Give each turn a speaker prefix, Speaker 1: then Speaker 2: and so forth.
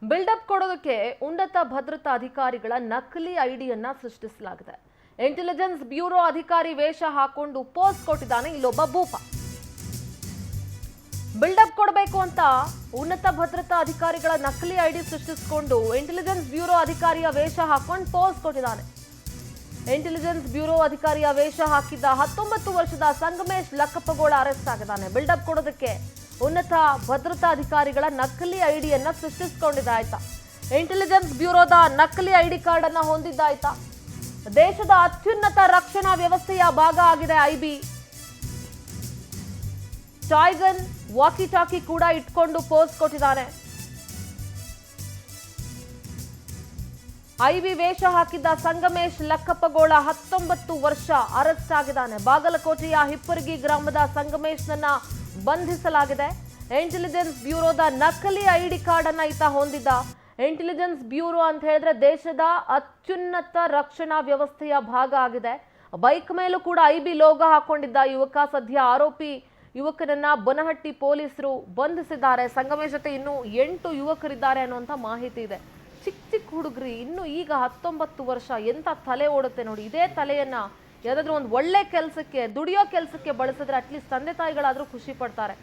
Speaker 1: Build up ಕೊಡೋದಕ್ಕೆ ಉನ್ನತ ಭದ್ರತಾ ಅಧಿಕಾರಿಗಳ ನಕಲಿ ಐಡಿಯನ್ನ ಸೃಷ್ಟಿಸಲಾಗಿದೆ. ಇಂಟೆಲಿಜೆನ್ಸ್ ಬ್ಯೂರೋ ಅಧಿಕಾರಿ ವೇಷ ಹಾಕೊಂಡು ಪೋಸ್ಟ್ ಕೊಟ್ಟಿದ್ದಾನೆ ಇಲ್ಲೊಬ್ಬ ಭೂಪ. ಬಿಲ್ಡಪ್ ಕೊಡಬೇಕು ಅಂತ ಉನ್ನತ ಭದ್ರತಾ ಅಧಿಕಾರಿಗಳ ನಕಲಿ ಐಡಿ ಸೃಷ್ಟಿಸಿಕೊಂಡು ಇಂಟೆಲಿಜೆನ್ಸ್ ಬ್ಯೂರೋ ಅಧಿಕಾರಿಯ ವೇಷ ಹಾಕೊಂಡು ಪೋಸ್ಟ್ ಕೊಟ್ಟಿದ್ದಾನೆ. ಇಂಟೆಲಿಜೆನ್ಸ್ ಬ್ಯೂರೋ ಅಧಿಕಾರಿಯ ವೇಷ ಹಾಕಿದ್ದ 19 ವರ್ಷದ ಸಂಗಮೇಶ್ ಲಕ್ಕಪ್ಪಗೋಳ ಅರೆಸ್ಟ್ ಆಗಿದ್ದಾನೆ. ಬಿಲ್ಡಪ್ ಕೊಡೋದಕ್ಕೆ ಉನ್ನತ ಭದ್ರತಾ ಅಧಿಕಾರಿಗಳ ನಕಲಿ ಐಡಿಯನ್ನ ಸೃಷ್ಟಿಸಿಕೊಂಡಿದ್ದಾಯ್ತಾ. ಇಂಟೆಲಿಜೆನ್ಸ್ ಬ್ಯೂರೋದ ನಕಲಿ ಐಡಿ ಕಾರ್ಡ್ ಅನ್ನ ಹೊಂದಿದ್ದಾಯ್ತಾ. ದೇಶದ ಅತ್ಯುನ್ನತ ರಕ್ಷಣಾ ವ್ಯವಸ್ಥೆಯ ಭಾಗ ಆಗಿದೆ ಐಬಿ. ಟಾಯ್ಗನ್ ವಾಕಿ ಟಾಕಿ ಕೂಡ ಇಟ್ಕೊಂಡು ಪೋಸ್ಟ್ ಕೊಟ್ಟಿದ್ದಾನೆ. ಐಬಿ ವೇಷ ಹಾಕಿದ್ದ ಸಂಗಮೇಶ್ ಲಕ್ಕಪ್ಪಗೋಳ 19 ವರ್ಷ ಅರೆಸ್ಟ್ ಆಗಿದ್ದಾನೆ. ಬಾಗಲಕೋಟೆಯ ಹಿಪ್ಪರಗಿ ಗ್ರಾಮದ ಸಂಗಮೇಶ್ನನ್ನ ಬಂಧಿಸಲಾಗಿದೆ. ಇಂಟೆಲಿಜೆನ್ಸ್ ಬ್ಯೂರೋದ ನಕಲಿ ಐಡಿ ಕಾರ್ಡ್ ಅನ್ನ ಈತ ಹೊಂದಿದ್ದ. ಇಂಟೆಲಿಜೆನ್ಸ್ ಬ್ಯೂರೋ ಅಂತ ಹೇಳಿದ್ರೆ ದೇಶದ ಅತ್ಯುನ್ನತ ರಕ್ಷಣಾ ವ್ಯವಸ್ಥೆಯ ಭಾಗ ಆಗಿದೆ. ಬೈಕ್ ಮೇಲೂ ಕೂಡ ಐಬಿ ಲೋಗೋ ಹಾಕೊಂಡಿದ್ದ ಯುವಕ. ಸದ್ಯ ಆರೋಪಿ ಯುವಕನನ್ನ ಬನಹಟ್ಟಿ ಪೊಲೀಸರು ಬಂಧಿಸಿದ್ದಾರೆ. ಸಂಗಮೇಶ್ ಜೊತೆ ಇನ್ನೂ 8 ಯುವಕರಿದ್ದಾರೆ ಅನ್ನುವಂಥ ಮಾಹಿತಿ ಇದೆ. ಚಿಕ್ಕ ಚಿಕ್ಕ ಹುಡುಗ್ರಿ ಇನ್ನು ಈಗ 19 ವರ್ಷ, ಎಂತ ತಲೆ ಓಡುತ್ತೆ ನೋಡಿ. ಇದೇ ತಲೆಯನ್ನ ಯಾವ್ದಾದ್ರು ಒಂದು ಒಳ್ಳೆ ಕೆಲಸಕ್ಕೆ, ದುಡಿಯೋ ಕೆಲಸಕ್ಕೆ ಬಳಸಿದ್ರೆ ಅಟ್ಲೀಸ್ಟ್ ತಂದೆ ತಾಯಿಗಳಾದ್ರೂ ಖುಷಿ ಪಡ್ತಾರೆ.